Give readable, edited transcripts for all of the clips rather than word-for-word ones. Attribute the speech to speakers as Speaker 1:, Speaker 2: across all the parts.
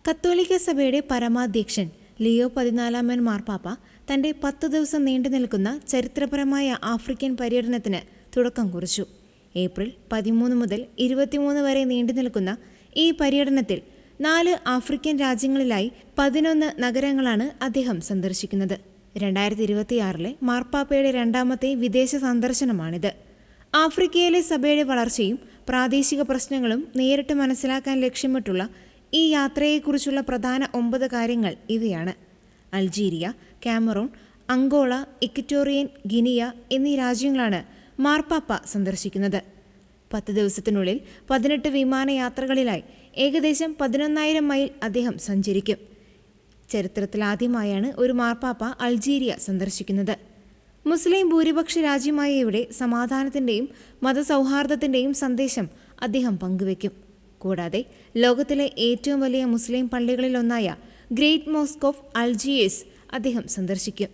Speaker 1: കത്തോലിക്ക സഭയുടെ പരമാധ്യക്ഷൻ ലിയോ 14 മാർപ്പാപ്പ തന്റെ 10 ദിവസം നീണ്ടു നിൽക്കുന്ന ചരിത്രപരമായ ആഫ്രിക്കൻ പര്യടനത്തിന് തുടക്കം കുറിച്ചു. ഏപ്രിൽ 13 മുതൽ 23 വരെ നീണ്ടു നിൽക്കുന്ന ഈ പര്യടനത്തിൽ 4 ആഫ്രിക്കൻ രാജ്യങ്ങളിലായി 11 നഗരങ്ങളാണ് അദ്ദേഹം സന്ദർശിക്കുന്നത്. 2026 മാർപ്പാപ്പയുടെ രണ്ടാമത്തെ വിദേശ സന്ദർശനമാണിത്. ആഫ്രിക്കയിലെ സഭയുടെ വളർച്ചയും പ്രാദേശിക പ്രശ്നങ്ങളും നേരിട്ട് മനസ്സിലാക്കാൻ ലക്ഷ്യമിട്ടുള്ള ഈ യാത്രയെക്കുറിച്ചുള്ള പ്രധാന 9 കാര്യങ്ങൾ ഇവയാണ്. അൾജീരിയ, കാമറൂൺ, അംഗോള, ഇക്വറ്റോറിയൻ ഗിനിയ എന്നീ രാജ്യങ്ങളാണ് മാർപ്പാപ്പ സന്ദർശിക്കുന്നത്. 10 ദിവസത്തിനുള്ളിൽ 18 വിമാനയാത്രകളിലായി ഏകദേശം 11,000 മൈൽ അദ്ദേഹം സഞ്ചരിക്കും. ചരിത്രത്തിലാദ്യമായാണ് ഒരു മാർപ്പാപ്പ അൾജീരിയ സന്ദർശിക്കുന്നത്. മുസ്ലിം ഭൂരിപക്ഷ രാജ്യമായ ഇവിടെ സമാധാനത്തിൻ്റെയും മതസൗഹാർദ്ദത്തിൻ്റെയും സന്ദേശം അദ്ദേഹം പങ്കുവയ്ക്കും. കൂടാതെ ലോകത്തിലെ ഏറ്റവും വലിയ മുസ്ലിം പള്ളികളിലൊന്നായ ഗ്രേറ്റ് മോസ്ക് ഓഫ് അൾജിയേഴ്സ് അദ്ദേഹം സന്ദർശിക്കും.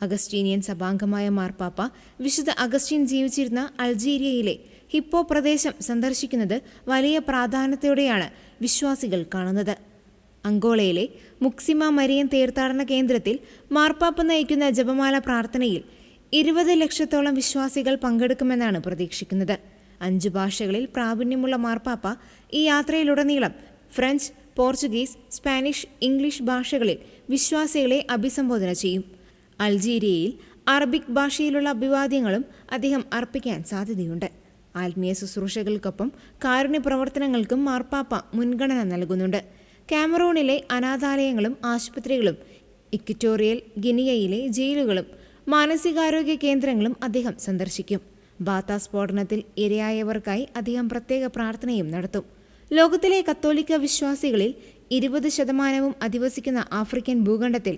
Speaker 1: അഗസ്റ്റീനിയൻ സഭാംഗമായ മാർപ്പാപ്പ വിശുദ്ധ അഗസ്റ്റീൻ ജീവിച്ചിരുന്ന അൾജീരിയയിലെ ഹിപ്പോ പ്രദേശം സന്ദർശിക്കുന്നത് വലിയ പ്രാധാന്യത്തോടെയാണ് വിശ്വാസികൾ കാണുന്നത്. അംഗോളയിലെ മുക്സിമ മരിയൻ തീർത്ഥാടന കേന്ദ്രത്തിൽ മാർപ്പാപ്പ നയിക്കുന്ന ജപമാല പ്രാർത്ഥനയിൽ 20 ലക്ഷത്തോളം വിശ്വാസികൾ പങ്കെടുക്കുമെന്നാണ് പ്രതീക്ഷിക്കുന്നത്. 5 ഭാഷകളിൽ പ്രാവീണ്യമുള്ള മാർപ്പാപ്പ ഈ യാത്രയിലുടനീളം ഫ്രഞ്ച്, പോർച്ചുഗീസ്, സ്പാനിഷ്, ഇംഗ്ലീഷ് ഭാഷകളിൽ വിശ്വാസികളെ അഭിസംബോധന ചെയ്യും. അൾജീരിയയിൽ അറബിക് ഭാഷയിലുള്ള അഭിവാദ്യങ്ങളും അദ്ദേഹം അർപ്പിക്കാൻ സാധ്യതയുണ്ട്. ആത്മീയ ശുശ്രൂഷകൾക്കൊപ്പം കാരുണ്യ പ്രവർത്തനങ്ങൾക്കും മാർപ്പാപ്പ മുൻഗണന നൽകുന്നുണ്ട്. കാമറൂണിലെ അനാഥാലയങ്ങളും ആശുപത്രികളും ഇക്വറ്റോറിയൽ ഗിനിയയിലെ ജയിലുകളും മാനസികാരോഗ്യ കേന്ദ്രങ്ങളും അദ്ദേഹം സന്ദർശിക്കും. ബാത്ത സ്ഫോടനത്തിൽ ഇരയായവർക്കായി അദ്ദേഹം പ്രത്യേക പ്രാർത്ഥനയും നടത്തും. ലോകത്തിലെ കത്തോലിക്ക വിശ്വാസികളിൽ 20% അധിവസിക്കുന്ന ആഫ്രിക്കൻ ഭൂഖണ്ഡത്തിൽ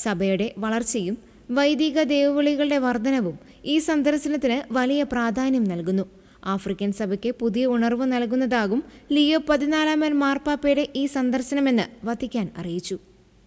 Speaker 1: സഭയുടെ വളർച്ചയും വൈദിക ദേവവിളികളുടെ വർധനവും ഈ സന്ദർശനത്തിന് വലിയ പ്രാധാന്യം നൽകുന്നു. ആഫ്രിക്കൻ സഭയ്ക്ക് പുതിയ ഉണർവ് നൽകുന്നതാകും ലിയോ 14 മാർപ്പാപ്പയുടെ ഈ സന്ദർശനമെന്ന് വത്തിക്കാൻ അറിയിച്ചു.